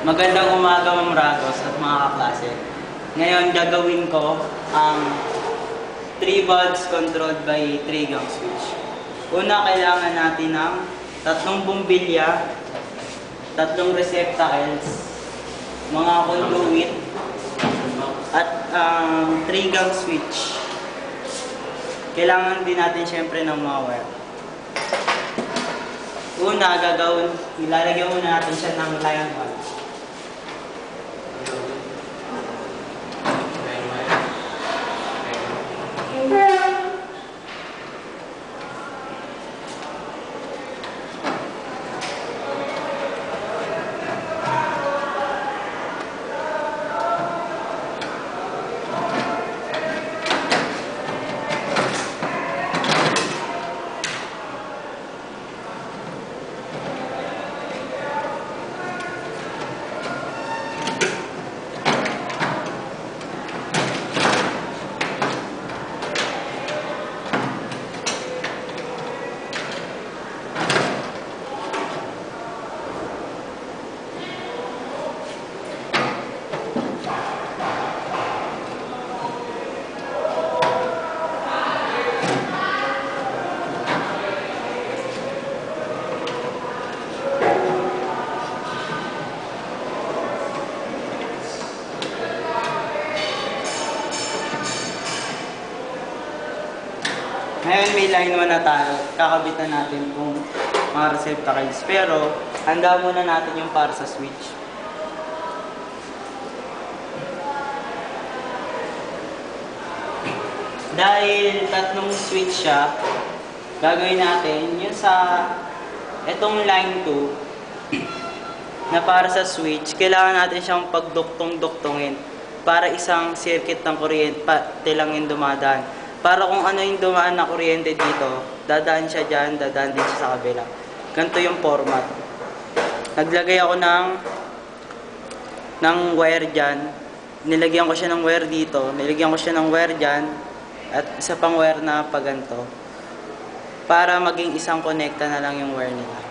Magandang umaga, Ma'am Ragos at mga kaklase. Ngayon, gagawin ko ang 3 bulbs controlled by 3 gang switch. Una, kailangan natin ng 3 bumbilya, 3 receptacles, mga conduit, at 3 gang switch. Kailangan din natin syempre ng mga wire. Una, ilalagyan muna natin siya ng line 1. Ngayon may line 1 na tayo, kakabitan natin kung mga receptacles. Pero, handa muna natin yung para sa switch. Dahil 3 switch siya, gagawin natin yung sa itong line 2 na para sa switch, kailangan natin siyang pagduktong-duktongin para isang circuit ng kuryente pati lang yung dumadaan. Para kung ano yung dumaan na kuryente dito, dadaan siya dyan, dadaan din siya sa kabila. Ganito yung format. Naglagay ako ng wire dyan. Nilagyan ko siya ng wire dito. Nilagyan ko siya ng wire dyan. At isa pang wire na paganto. Para maging isang konekta na lang yung wire nila.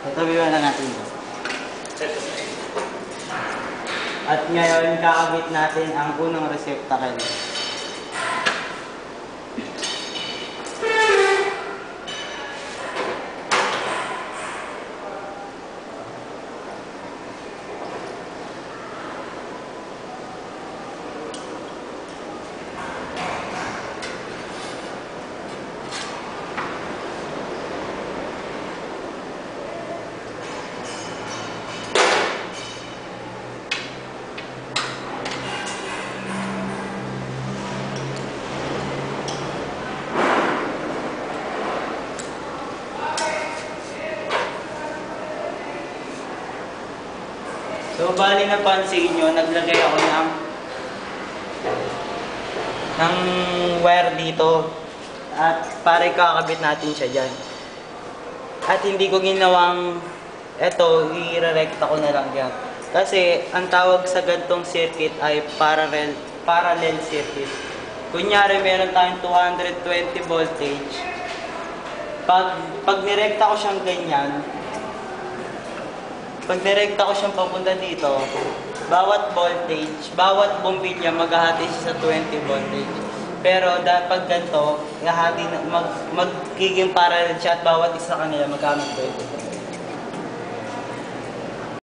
Tatabi na natin ito. At ngayon, kakabit natin ang unang receptacle. So, bali napansin nyo, naglagay ako ng wire dito. At para kakabit natin siya dyan. At hindi ko ginawang eto, i-rerekta ko na lang yan. Kasi, ang tawag sa gantong circuit ay parallel circuit. Kunyari, meron tayong 220 voltage. Pag nirekta ko siyang ganyan, pag direkta ko siyang papunta dito, bawat voltage, bawat bumbilya maghahati siya sa 20 voltage. Pero pag ganito, magiging parallel siya at bawat isa kanila magkano 20 voltage.